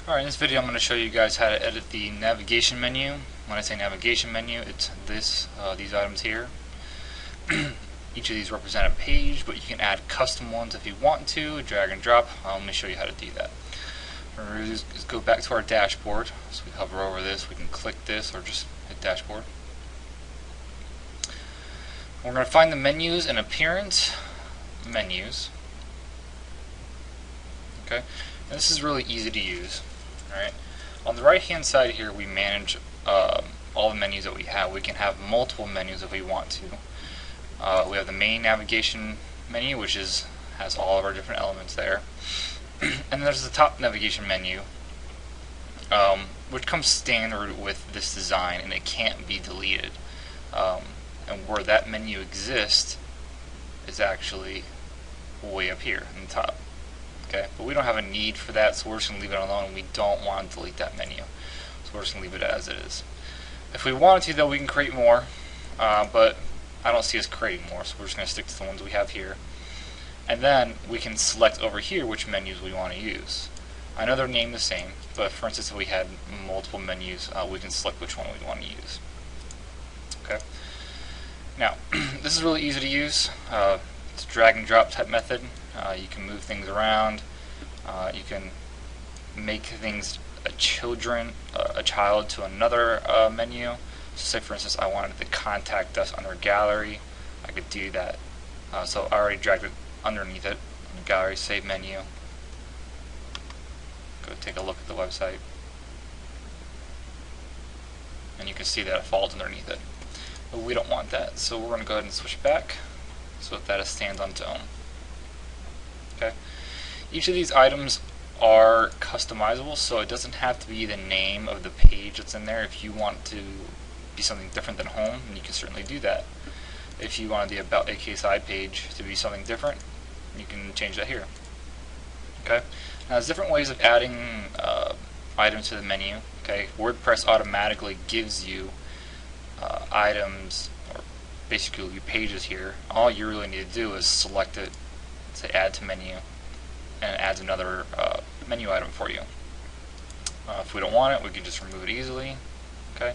Alright, in this video I'm going to show you guys how to edit the navigation menu. When I say navigation menu, it's these items here. Each of these represent a page, but you can add custom ones if you want to, drag and drop. Let me show you how to do that. Just go back to our dashboard. So we hover over this, we can click this or just hit dashboard. We're going to find the menus and appearance menus. Okay, and this is really easy to use. Alright, on the right hand side here we manage all the menus that we have. We can have multiple menus if we want to. We have the main navigation menu, which has all of our different elements there. And then there's the top navigation menu, which comes standard with this design and it can't be deleted. And where that menu exists is actually way up here in the top. Okay, but we don't have a need for that, so we're just going to leave it alone. We don't want to delete that menu, so we're just going to leave it as it is. If we wanted to, though, we can create more, but I don't see us creating more, so we're just going to stick to the ones we have here. And then we can select over here which menus we want to use. I know they're named the same, but for instance, if we had multiple menus, we can select which one we want to use. Okay. Now, this is really easy to use. It's a drag and drop type method. You can move things around. You can make things a child to another menu. So say for instance I wanted to contact us under gallery, I could do that. So I already dragged it underneath it. Gallery, save menu. Go take a look at the website. And you can see that it falls underneath it. But we don't want that, so we're going to go ahead and switch back so that it stands on its own. Okay. Each of these items are customizable, so it doesn't have to be the name of the page that's in there. If you want to be something different than home, then you can certainly do that. If you want the About AKSI page to be something different, you can change that here. Okay. Now there's different ways of adding items to the menu. Okay. WordPress automatically gives you items, or basically your pages here. All you really need to do is select it, say add to menu, and it adds another menu item for you. If we don't want it, we can just remove it easily. Okay.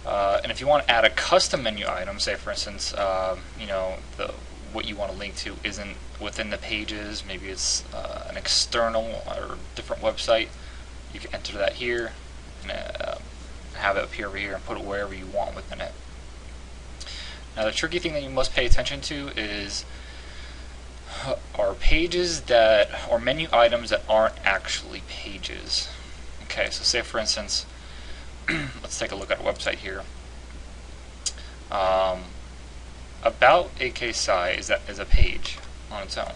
And if you want to add a custom menu item, say for instance, what you want to link to isn't within the pages, maybe it's an external or different website, you can enter that here and have it appear over here and put it wherever you want within it. Now the tricky thing that you must pay attention to is are pages or menu items that aren't actually pages. Okay, so say for instance, let's take a look at our website here. About AKSI is a page on its own.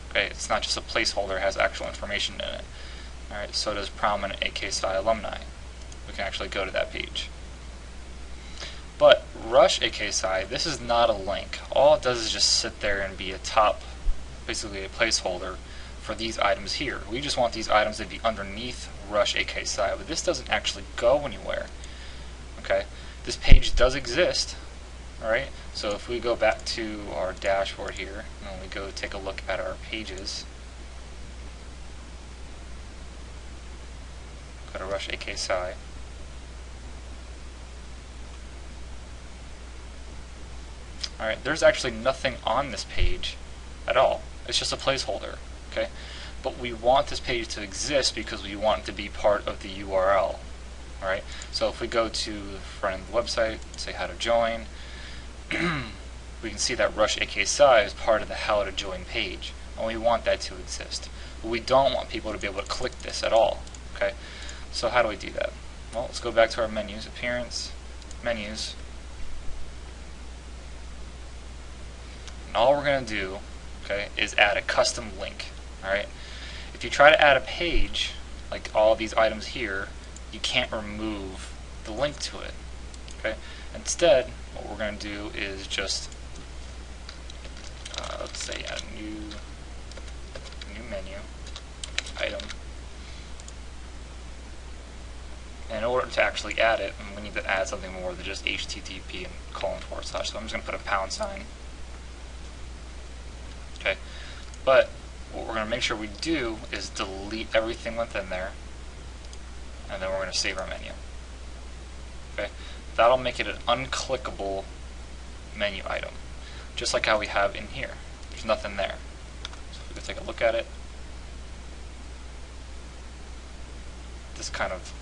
Okay, it's not just a placeholder, it has actual information in it. Alright, so does Prominent AKSI Alumni. We can actually go to that page. But Rush AKSI, this is not a link. All it does is just sit there and be basically a placeholder for these items here. We just want these items to be underneath Rush AKSI, but this doesn't actually go anywhere. Okay, this page does exist. Alright, so if we go back to our dashboard here, and we go take a look at our pages, go to Rush AKSI. Alright, there's actually nothing on this page at all. It's just a placeholder. Okay, but we want this page to exist because we want it to be part of the URL. Alright, so if we go to the front of the website, say how to join, we can see that Rush AKSI is part of the how to join page, and we want that to exist. But we don't want people to be able to click this at all. Okay, so how do we do that? Well, let's go back to our menus, appearance, menus. And all we're going to do, okay, is add a custom link. Alright, if you try to add a page, like all these items here, you can't remove the link to it. Okay, instead, what we're going to do is just, let's say add a new menu item. And in order to actually add it, we need to add something more than just HTTP and : So I'm just going to put a £. Okay, but what we're going to make sure we do is delete everything within there, and then we're going to save our menu. Okay, that'll make it an unclickable menu item, just like how we have in here. There's nothing there. So if we could take a look at it, this kind of,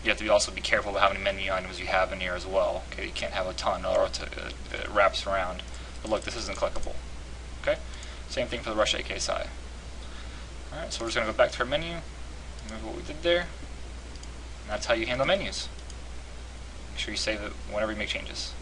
you have to also be careful about how many menu items you have in here as well. Okay, you can't have a ton or it wraps around. But look, this isn't clickable. Okay, same thing for the Rush AKSI. Alright, so we're just going to go back to our menu, remember what we did there, and that's how you handle menus. Make sure you save it whenever you make changes.